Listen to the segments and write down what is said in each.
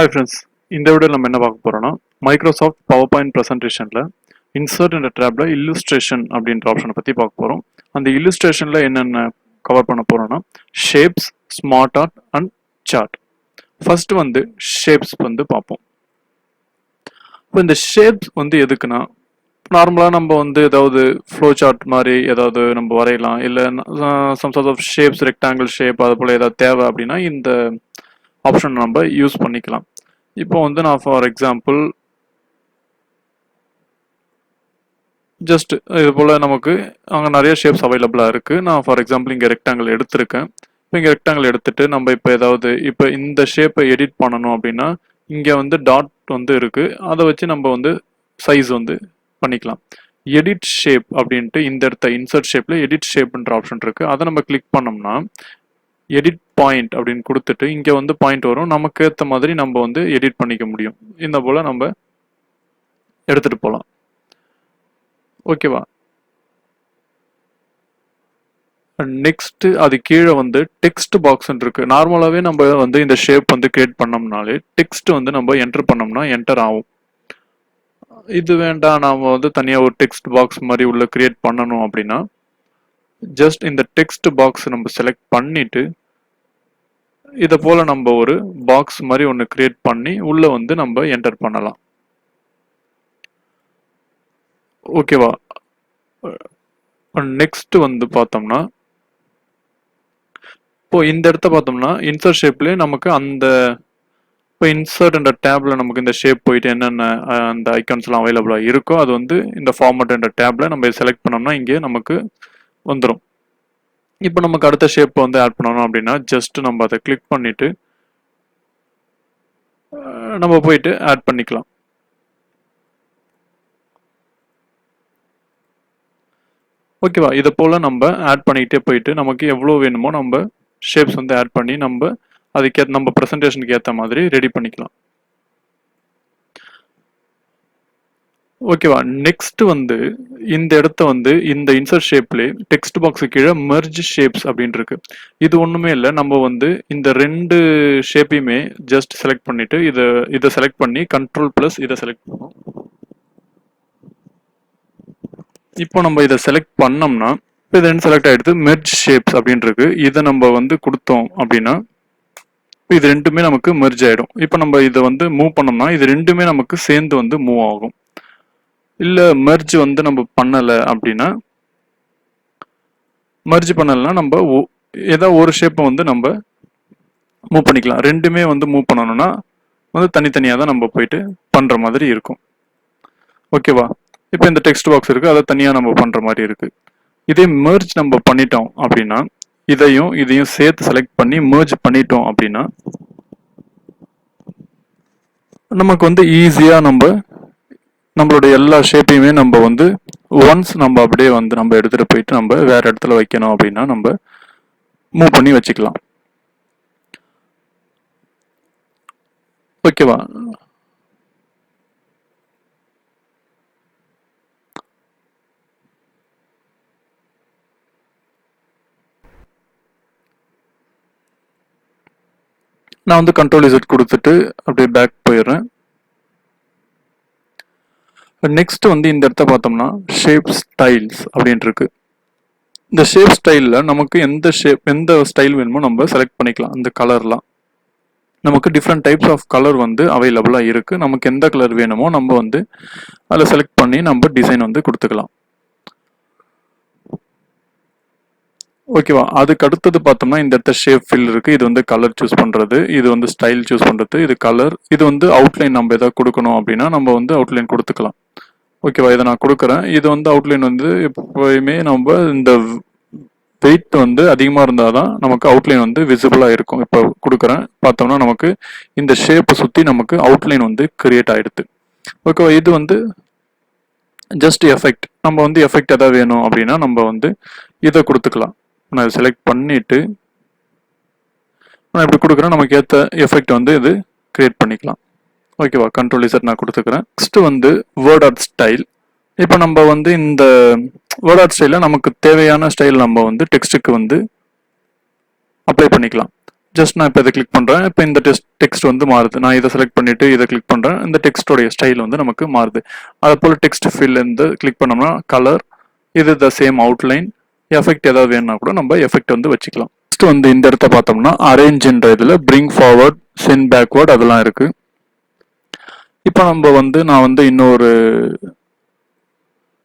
Hi friends, இந்த வீடியோல நம்ம என்ன பார்க்க போறோம்னா மைக்ரோசாஃப்ட் பவர் பாயிண்ட் ப்ரெசன்டேஷன்ல இன்சர்ட் என்ற டேப்ல இல்லுஸ்ட்ரேஷன் அப்படின்ற ஆப்ஷனை பத்தி பார்க்க போறோம். அந்த இல்லுஸ்ட்ரேஷன்ல என்னென்ன கவர் பண்ண போறோம்னா shapes, SmartArt and chart. First வந்து ஷேப்ஸ் வந்து பார்ப்போம். இப்போ இந்த ஷேப்ஸ் வந்து எதுக்குன்னா நார்மலாக நம்ம வந்து ஏதாவது ஃப்ளோ சார்ட் மாதிரி ஏதாவது நம்ம வரையலாம், இல்லை some sort of shapes, rectangle shape அது போல் ஏதாவது தேவை அப்படின்னா இந்த ஆப்ஷன் நம்ம யூஸ் பண்ணிக்கலாம். இப்போ வந்து நான் ஃபார் எக்ஸாம்பிள் ஜஸ்ட் இது போல் நமக்கு அங்கே நிறைய ஷேப்ஸ் அவைலபிளாக இருக்குது. நான் ஃபார் எக்ஸாம்பிள் இங்கே ரெக்டாங்கிள் எடுத்திருக்கேன். இப்போ இங்கே ரெக்டாங்கிள் எடுத்துட்டு நம்ம இப்போ ஏதாவது இப்போ இந்த ஷேப்பை எடிட் பண்ணணும் அப்படின்னா இங்கே வந்து டாட் வந்து இருக்குது, அதை வச்சு நம்ம வந்து சைஸ் வந்து பண்ணிக்கலாம். எடிட் ஷேப் அப்படின்ட்டு இந்த இடத்த இன்சர்ட் ஷேப்ல எடிட் ஷேப்ன்ற ஆப்ஷன் இருக்கு. அதை நம்ம கிளிக் பண்ணோம்னா எடிட் பாயிண்ட் அப்படின்னு கொடுத்துட்டு இங்க வந்து பாயிண்ட் வரும், நமக்கு ஏற்ற மாதிரி நம்ம வந்து எடிட் பண்ணிக்க முடியும். இந்த போல நம்ம எடுத்துட்டு போகலாம். ஓகேவா? நெக்ஸ்ட் அது கீழே வந்து டெக்ஸ்ட் பாக்ஸ் இருக்கு. நார்மலாவே நம்ம வந்து இந்த ஷேப் வந்து கிரியேட் பண்ணோம்னாலே டெக்ஸ்ட் வந்து நம்ம என்டர் பண்ணோம்னா என்டர் ஆகும். இது வேண்டாம், நாம வந்து தனியா ஒரு டெக்ஸ்ட் பாக்ஸ் மாதிரி உள்ள கிரியேட் பண்ணணும் அப்படின்னா ஜஸ்ட் இந்த டெக்ஸ்ட் பாக்ஸ் நம்ம செலக்ட் பண்ணிட்டு இதை போல நம்ம ஒரு பாக்ஸ் மாதிரி ஒன்று கிரியேட் பண்ணி உள்ள வந்து நம்ம என்டர் பண்ணலாம். ஓகேவா? நெக்ஸ்ட் வந்து பார்த்தோம்னா இப்போ இந்த இடத்த பார்த்தோம்னா இன்சர்ட் ஷேப்லேயே நமக்கு அந்த இப்போ இன்சர்ட் என்ற டேப்ல நமக்கு இந்த ஷேப் போயிட்டு என்னென்ன அந்த ஐக்கான்ஸ்லாம் அவைலபிளாக இருக்கோ அது வந்து இந்த ஃபார்மட் என்ற டேப்ல நம்ம செலக்ட் பண்ணோம்னா இங்கே நமக்கு வந்துடும். இப்போ நமக்கு அடுத்த ஷேப் வந்து ஆட் பண்ணணும் அப்படின்னா ஜஸ்ட் நம்ம அதை கிளிக் பண்ணிட்டு நம்ம போயிட்டு ஆட் பண்ணிக்கலாம். ஓகேவா? இதை போல நம்ம ஆட் பண்ணிக்கிட்டே போயிட்டு நமக்கு எவ்வளோ வேணுமோ நம்ம ஷேப்ஸ் வந்து ஆட் பண்ணி நம்ம அதுக்கே நம்ம ப்ரெசன்டேஷனுக்கு ஏற்ற மாதிரி ரெடி பண்ணிக்கலாம். ஓகேவா? நெக்ஸ்ட் வந்து இந்த இடத்த வந்து இந்த இன்சர்ட் ஷேப்ல டெக்ஸ்ட் பாக்ஸ் கீழே மெர்ஜ் ஷேப்ஸ் அப்படின்னு இருக்கு. இது ஒண்ணுமே இல்லை, நம்ம வந்து இந்த ரெண்டு ஷேப்பையுமே ஜஸ்ட் செலக்ட் பண்ணிட்டு இதை செலக்ட் பண்ணி கண்ட்ரோல் பிளஸ் இதை செலக்ட் பண்ணுவோம். இப்போ நம்ம இதை செலக்ட் பண்ணோம்னா இது ரெண்டு செலக்ட் ஆயிடுது. மெர்ஜ் ஷேப்ஸ் அப்படின்னு இருக்கு. இதை நம்ம வந்து கொடுத்தோம் அப்படின்னா இது ரெண்டுமே நமக்கு மெர்ஜ் ஆயிடும். இப்போ நம்ம இதை வந்து மூவ் பண்ணோம்னா இது ரெண்டுமே நமக்கு சேர்ந்து வந்து மூவ் ஆகும். இல்ல மெர்ஜ் வந்து நம்ம பண்ணல அப்படின்னா மெர்ஜ் பண்ணலன்னா நம்ம ஏதாவது ஒரு ஷேப்பை வந்து நம்ம மூவ் பண்ணிக்கலாம். ரெண்டுமே வந்து மூவ் பண்ணணும்னா வந்து தனித்தனியாக தான் நம்ம போயிட்டு பண்ற மாதிரி இருக்கும். ஓகேவா? இப்போ இந்த டெக்ஸ்ட் பாக்ஸ் இருக்கு, அதை தனியாக நம்ம பண்ற மாதிரி இருக்கு. இதே மெர்ஜ் நம்ம பண்ணிட்டோம் அப்படின்னா இதையும் சேர்த்து செலக்ட் பண்ணி மெர்ஜ் பண்ணிட்டோம் அப்படின்னா நமக்கு வந்து ஈஸியா நம்மளுடைய எல்லா ஷேப்பையுமே நம்ம வந்து ஒன்ஸ் நம்ம அப்படியே வந்து நம்ம எடுத்துட்டு போயிட்டு நம்ம வேற இடத்துல வைக்கணும் அப்படின்னா நம்ம மூவ் பண்ணி வச்சுக்கலாம். ஓகேவா? நான் வந்து கண்ட்ரோல் இசட் கொடுத்துட்டு அப்படியே பேக் போயிடுறேன். நெக்ஸ்ட் வந்து இந்த இடத்த பார்த்தோம்னா ஷேப் ஸ்டைல்ஸ் அப்படின்னு இருக்கு. இந்த ஷேப் ஸ்டைலில் நமக்கு எந்த ஸ்டைல் வேணுமோ நம்ம செலக்ட் பண்ணிக்கலாம். அந்த கலர்லாம் நமக்கு டிஃப்ரெண்ட் டைப்ஸ் ஆஃப் கலர் வந்து அவைலபிளாக இருக்கு. நமக்கு எந்த கலர் வேணுமோ நம்ம வந்து அதில் செலக்ட் பண்ணி நம்ம டிசைன் வந்து கொடுத்துக்கலாம். ஓகேவா? அதுக்கு அடுத்தது பார்த்தோம்னா இந்த இடத்த ஷேப் ஃபில் இருக்கு. இது வந்து கலர் சூஸ் பண்றது, இது வந்து ஸ்டைல் சூஸ் பண்றது, இது கலர், இது வந்து அவுட்லைன் நம்ம எதாவது கொடுக்கணும் அப்படின்னா நம்ம வந்து அவுட்லைன் கொடுத்துக்கலாம். ஓகேவா? இதை நான் கொடுக்குறேன். இது வந்து அவுட்லைன் வந்து எப்போயுமே நம்ம இந்த வெயிட் வந்து அதிகமாக இருந்தால் தான் நமக்கு அவுட்லைன் வந்து விசிபிளாக இருக்கும். இப்போ கொடுக்குறேன், பார்த்தோம்னா நமக்கு இந்த ஷேப்பை சுற்றி நமக்கு அவுட்லைன் வந்து கிரியேட் ஆகிடுது. ஓகேவா? இது வந்து ஜஸ்ட் எஃபெக்ட். நம்ம வந்து எஃபெக்ட் எதாவது வேணும் அப்படின்னா நம்ம வந்து இதை கொடுத்துக்கலாம். நான் இதை செலக்ட் பண்ணிட்டு நான் இப்படி கொடுக்குறேன், நமக்கு ஏற்ற எஃபெக்ட் வந்து இது கிரியேட் பண்ணிக்கலாம். ஓகேவா? கண்ட்ரோல் இசட் நான் கொடுத்துக்கிறேன். நெக்ஸ்ட் வந்து வேர்ட் ஆர்ட் ஸ்டைல். இப்போ நம்ம வந்து இந்த வேர்ட் ஆர்ட் ஸ்டைலில் நமக்கு தேவையான ஸ்டைல் நம்ம வந்து டெக்ஸ்ட்டுக்கு வந்து அப்ளை பண்ணிக்கலாம். ஜஸ்ட் நான் இப்போ இதை கிளிக் பண்ணுறேன். இப்போ இந்த டெக்ஸ்ட் வந்து மாறுது. நான் இதை செலக்ட் பண்ணிட்டு இதை கிளிக் பண்ணுறேன். இந்த டெக்ஸ்டோடைய ஸ்டைல் வந்து நமக்கு மாறுது. அது போல் டெக்ஸ்ட் ஃபில் இருந்து கிளிக் பண்ணோம்னா கலர், இது த சேம் அவுட்லைன், எஃபெக்ட் ஏதாவது வேணும்னா கூட நம்ம எஃபெக்ட் வந்து வச்சுக்கலாம். நெக்ஸ்ட் வந்து இந்த இடத்த பார்த்தோம்னா அரேஞ்சுன்ற இதில் பிரிங் ஃபார்வர்ட், சென்ட் பேக்வர்ட் அதெல்லாம் இருக்கு. இப்போ நம்ம வந்து நான் வந்து இன்னொரு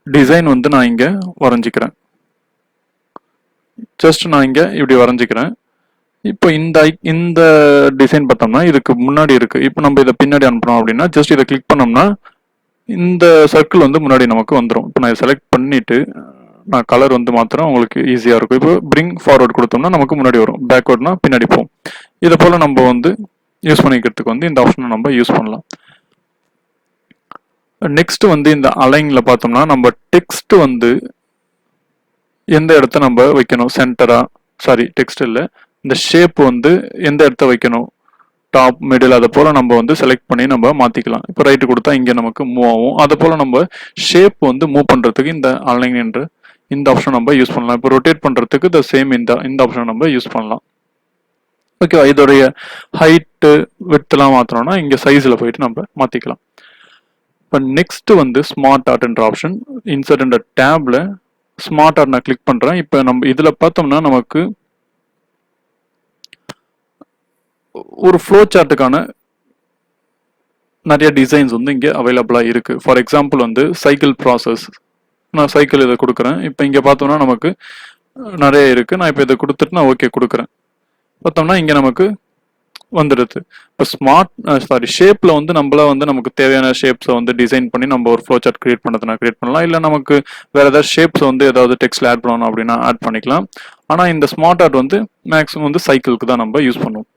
டிசைன் வந்து நான் இங்கே வரைஞ்சிக்கிறேன். ஜஸ்ட் நான் இங்கே இப்படி வரைஞ்சிக்கிறேன். இப்போ இந்த டிசைன் பார்த்தோம்னா இதுக்கு முன்னாடி இருக்கு. இப்போ நம்ம இதை பின்னாடி அனுப்புறோம் அப்படின்னா ஜஸ்ட் இதை கிளிக் பண்ணோம்னா இந்த சர்க்கிள் வந்து முன்னாடி நமக்கு வந்துடும். இப்போ நான் இதை செலக்ட் பண்ணிட்டு நான் கலர் வந்து மாத்திரம் உங்களுக்கு ஈஸியாக இருக்கும். இப்போ பிரிங் ஃபார்வர்ட் கொடுத்தோம்னா நமக்கு முன்னாடி வரும், பேக்வர்ட்னா பின்னாடி போகும். இதை போல நம்ம வந்து யூஸ் பண்ணிக்கிறதுக்கு வந்து இந்த ஆப்ஷனை நம்ம யூஸ் பண்ணலாம். நெக்ஸ்ட் வந்து இந்த அலைன்ல பார்த்தோம்னா நம்ம டெக்ஸ்ட் வந்து எந்த இடத்த நம்ம வைக்கணும், சென்டரா, சாரி டெக்ஸ்ட் இல்லை, இந்த ஷேப் வந்து எந்த இடத்த வைக்கணும், டாப் மிடில், அதை போல நம்ம வந்து செலக்ட் பண்ணி நம்ம மாத்திக்கலாம். இப்போ ரைட்டு கொடுத்தா இங்கே நமக்கு மூவ் ஆகும். அதை போல நம்ம ஷேப் வந்து மூவ் பண்றதுக்கு இந்த அலைன் என்ற இந்த ஆப்ஷன் நம்ம யூஸ் பண்ணலாம். இப்போ ரொட்டேட் பண்றதுக்கு த சேம் இந்த ஆப்ஷன் நம்ம யூஸ் பண்ணலாம். ஓகேவா? இதோடைய ஹைட்டு விட்த்லாம் மாற்றணும்னா இங்கே சைஸில் போயிட்டு நம்ம மாற்றிக்கலாம். இப்போ நெக்ஸ்ட் வந்து ஸ்மார்ட் ஆர்ட்ன்ற ஆப்ஷன், இன்சர்ட் என்ற டேப்ல ஸ்மார்ட் ஆர்ட் நான் கிளிக் பண்ணுறேன். இப்போ நம்ம இதில் பார்த்தோம்னா நமக்கு ஒரு ஃப்ளோ சார்ட்டுக்கான நிறைய டிசைன்ஸ் வந்து இங்கே அவைலபிளாக இருக்கு. ஃபார் எக்ஸாம்பிள் வந்து சைக்கிள் ப்ராசஸ், நான் சைக்கிள் இதை கொடுக்குறேன். இப்போ இங்கே பார்த்தோம்னா நமக்கு நிறைய இருக்கு. நான் இப்போ இதை கொடுத்துட்டு நான் ஓகே கொடுக்குறேன். பார்த்தோம்னா இங்கே நமக்கு வந்துடுது. இப்போ ஷேப்ல வந்து நம்மள வந்து நமக்கு தேவையான ஷேப்ஸை வந்து டிசைன் பண்ணி நம்ம ஒரு ஃப்ளோ சார்ட் கிரியேட் பண்ணதுனா கிரியேட் பண்ணலாம். இல்லை நமக்கு வேற ஏதாவது ஷேப்ஸ் வந்து ஏதாவது டெக்ஸ்ட்ல ஆட் பண்ணணும் அப்படின்னா ஆட் பண்ணிக்கலாம். ஆனால் இந்த ஸ்மார்ட் ஆர்ட் வந்து மேக்ஸிமம் வந்து சைக்கிளுக்கு தான் நம்ம யூஸ் பண்ணுவோம்.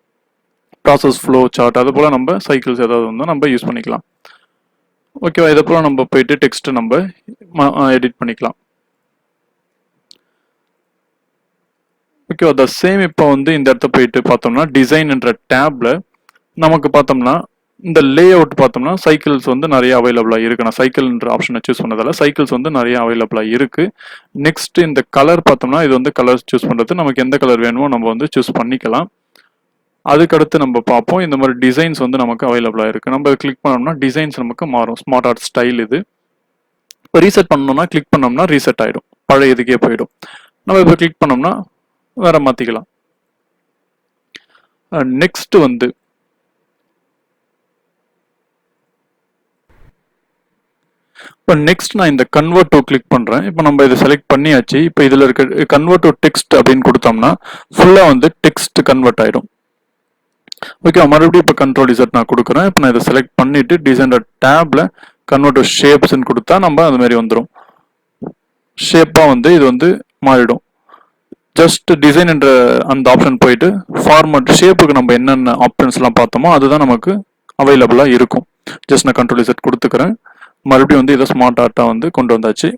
ப்ராசஸ், ஃப்ளோ சார்ட், அது போல நம்ம சைக்கிள்ஸ் ஏதாவது வந்து நம்ம யூஸ் பண்ணிக்கலாம். ஓகேவா? இதை போல நம்ம போயிட்டு டெக்ஸ்ட் நம்ம எடிட் பண்ணிக்கலாம். ஓகேவா? த சேம் இப்போ வந்து இந்த இடத்த போயிட்டு பார்த்தோம்னா டிசைன் என்ற டேப்ல நமக்கு பார்த்தோம்னா இந்த லே அவுட் பார்த்தோம்னா சைக்கிள்ஸ் வந்து நிறைய அவைலபிளாக இருக்கு. நான் சைக்கிள்ன்ற ஆப்ஷனை சூஸ் பண்ணதால சைக்கிள்ஸ் வந்து நிறைய அவைலபிளாக இருக்கு. நெக்ஸ்ட் இந்த கலர் பார்த்தோம்னா இது வந்து கலர் சூஸ் பண்ணுறது, நமக்கு எந்த கலர் வேணுமோ நம்ம வந்து சூஸ் பண்ணிக்கலாம். அதுக்கடுத்து நம்ம பார்ப்போம். இந்த மாதிரி டிசைன்ஸ் வந்து நமக்கு அவைலபிளாக இருக்கு. நம்ம கிளிக் பண்ணோம்னா டிசைன்ஸ் நமக்கு மாறும். ஸ்மார்ட் ஆர்ட் ஸ்டைல் இது. இப்போ ரீசெட் பண்ணோம்னா கிளிக் பண்ணோம்னா ரீசெட் ஆகிடும், பழைய இதுக்கே போயிடும். நம்ம இப்போ கிளிக் பண்ணோம்னா வேற மாற்றிக்கலாம். நெக்ஸ்ட் வந்து இப்போ நெக்ஸ்ட் நான் இந்த கன்வெர்ட் டு கிளிக் பண்ணுறேன். இப்போ நம்ம இதை செலக்ட் பண்ணியாச்சு. இப்போ இதில் இருக்க கன்வெர்ட் டு டெக்ஸ்ட் அப்படின்னு கொடுத்தோம்னா ஃபுல்லாக வந்து டெக்ஸ்ட் கன்வெர்ட் ஆகிடும். ஓகே, மறுபடியும் இப்போ கண்ட்ரோல் இசட் நான் கொடுக்குறேன். இப்போ நான் இதை செலக்ட் பண்ணிட்டு டிசைனர் டேப்ல கன்வெர்ட் டு ஷேப்ஸ்ன்னு கொடுத்தா நம்ம அது மாதிரி வந்துடும். ஷேப்பாக வந்து இது வந்து மாறிடும். ஜஸ்ட் டிசைன் என்ற அந்த ஆப்ஷன் போயிட்டு ஃபார்மட் ஷேப்புக்கு நம்ம என்னென்ன ஆப்ஷன்ஸ்லாம் பார்த்தோமோ அதுதான் நமக்கு அவைலபிளாக இருக்கும். ஜஸ்ட் நான் கண்ட்ரோல் இசட் கொடுத்துக்கிறேன். மறுபடியும் வந்து இதை ஸ்மார்ட் ஆர்ட்டா வந்து கொண்டு வந்தாச்சு.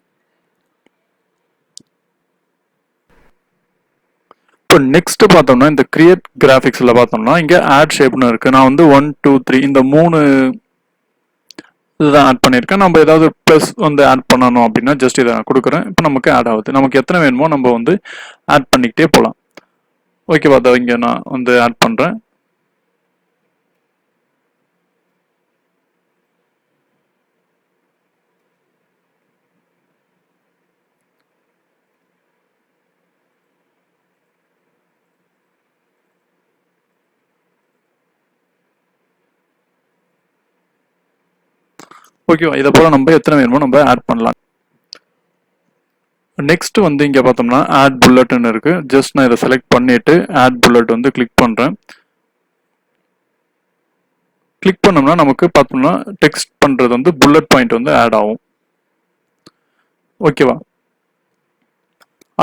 இப்போ நெக்ஸ்ட் பார்த்தோம்னா இந்த கிரியேட் கிராஃபிக்ஸ்ல பார்த்தோம்னா இங்க ஆட் ஷேப்னு இருக்கு. நான் வந்து 1 2 3 இந்த 3 இதுதான் ஆட் பண்ணியிருக்கேன். நம்ம ஏதாவது ப்ளஸ் வந்து ஆட் பண்ணணும் அப்படின்னா ஜஸ்ட் இதை நான் கொடுக்குறேன். இப்போ நமக்கு ஆட் ஆகுது. நமக்கு எத்தனை வேணுமோ நம்ம வந்து ஆட் பண்ணிக்கிட்டே போகலாம். ஓகேவா? அதை இங்கே நான் வந்து ஆட் பண்ணுறேன். ஓகேவா? இதை போல நம்ம எத்தனை வேணுமோ நம்ம ஆட் பண்ணலாம். நெக்ஸ்ட் வந்து இங்க பார்த்தோம்னா ஆட் புல்லட்னு இருக்கு. ஜஸ்ட் நான் இதை செலக்ட் பண்ணிட்டு ஆட் புல்லட் வந்து கிளிக் பண்றேன். கிளிக் பண்ணோம்னா நமக்கு பார்த்தோம்னா டெக்ஸ்ட் பண்றது வந்து புல்லட் பாயிண்ட் வந்து ஆட் ஆகும். ஓகேவா?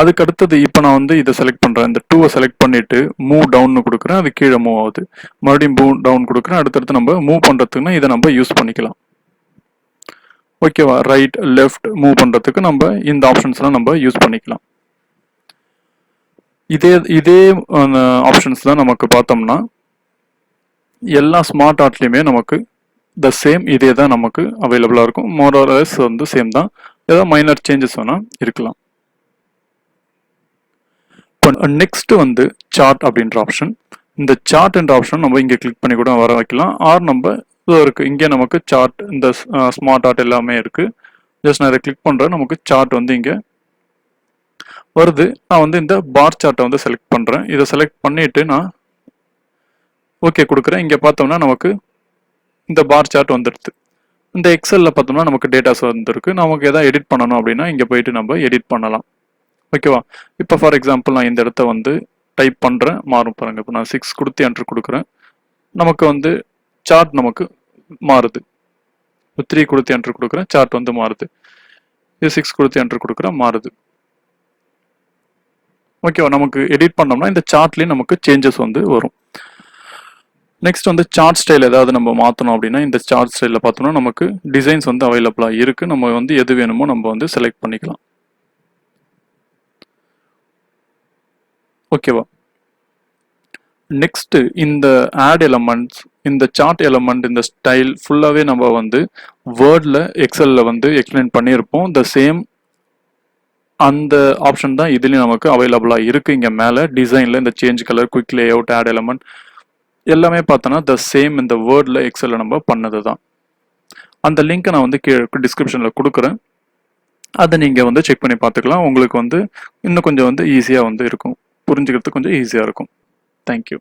அதுக்கு அடுத்தது இப்போ நான் வந்து இதை செலக்ட் பண்றேன். இந்த 2 செலக்ட் பண்ணிட்டு மூவ் டவுன் கொடுக்குறேன். அது கீழே மூவ் ஆகுது. மறுபடியும் மூவ் டவுன் கொடுக்குறேன். அடுத்தடுத்து நம்ம மூவ் பண்றதுக்குன்னா இதை நம்ம யூஸ் பண்ணிக்கலாம். ஓகேவா? ரைட் லெஃப்ட் மூவ் பண்றதுக்கு நம்ம இந்த ஆப்ஷன்ஸ்லாம் நம்ம யூஸ் பண்ணிக்கலாம். இதே ஆப்ஷன்ஸ் தான் நமக்கு பார்த்தோம்னா எல்லா ஸ்மார்ட் ஆர்ட்லயுமே நமக்கு த சேம் இதே தான் நமக்கு அவைலபிளா இருக்கும். மோரோலஸ் வந்து சேம் தான். ஏதாவது மைனர் சேஞ்சஸ் வேணா இருக்கலாம். நெக்ஸ்ட் வந்து சார்ட் அப்படின்ற ஆப்ஷன். இந்த சார்ட் என்ற ஆப்ஷன் நம்ம இங்கே கிளிக் பண்ணி கூட வர வைக்கலாம். ஆர் நம்ம இதோ இருக்கு, இங்கே நமக்கு சார்ட் இந்த ஸ்மார்ட் ஆர்ட் எல்லாமே இருக்கு. ஜஸ்ட் நான் இதை கிளிக் பண்ணுறேன், நமக்கு சார்ட் வந்து இங்கே வருது. நான் வந்து இந்த பார் சார்ட்டை வந்து செலக்ட் பண்ணுறேன். இதை செலக்ட் பண்ணிட்டு நான் ஓகே கொடுக்குறேன். இங்கே பார்த்தோம்னா நமக்கு இந்த பார் சார்ட் வந்துடுது. இந்த எக்ஸலில் பார்த்தோம்னா நமக்கு டேட்டாஸ் வந்துருக்கு. நமக்கு எதாவது எடிட் பண்ணணும் அப்படின்னா இங்கே போயிட்டு நம்ம எடிட் பண்ணலாம். ஓகேவா? இப்போ ஃபார் எக்ஸாம்பிள் நான் இந்த இடத்த வந்து டைப் பண்ணுறேன், மாறும் பாருங்கள். இப்போ நான் 6 கொடுத்து என்ட்ரு கொடுக்குறேன், நமக்கு வந்து சார்ட் நமக்கு மாறுது. 3 கொடுத்து என்ட்ரு கொடுக்குறேன், சார்ட் வந்து மாறுது. இது 6 கொடுத்து என்ட்ரு கொடுக்குறேன், மாறுது. ஓகேவா? நமக்கு எடிட் பண்ணோம்னா இந்த சார்ட்லேயும் நமக்கு சேஞ்சஸ் வந்து வரும். நெக்ஸ்ட் வந்து சார்ட் ஸ்டைல் ஏதாவது நம்ம மாற்றணும் அப்படின்னா இந்த சார்ட் ஸ்டைலில் பார்த்தோம்னா நமக்கு டிசைன்ஸ் வந்து அவைலபிளாக இருக்குது. நம்ம வந்து எது வேணுமோ நம்ம வந்து செலக்ட் பண்ணிக்கலாம். ஓகேவா? நெக்ஸ்ட் இந்த ஆட் எலமெண்ட்ஸ், இந்த சார்ட் எலமெண்ட், இந்த ஸ்டைல் ஃபுல்லாகவே நம்ம வந்து வேர்டில் எக்ஸலில் வந்து எக்ஸ்பிளைன் பண்ணியிருப்போம். த சேம் அந்த ஆப்ஷன் தான் இதுலேயும் நமக்கு அவைலபிளாக இருக்குது. இங்கே மேலே டிசைனில் இந்த change colour, quick layout, add element எல்லாமே பார்த்தோன்னா த சேம் இந்த வேர்டில் எக்ஸலில் நம்ம பண்ணது தான். அந்த லிங்க்கை நான் வந்து டிஸ்கிரிப்ஷனில் கொடுக்குறேன். அதை நீங்கள் வந்து செக் பண்ணி பார்த்துக்கலாம். உங்களுக்கு வந்து இன்னும் கொஞ்சம் வந்து ஈஸியாக வந்து இருக்கும், புரிஞ்சுக்கிறதுக்கு கொஞ்சம் ஈஸியாக இருக்கும். தேங்க்யூ.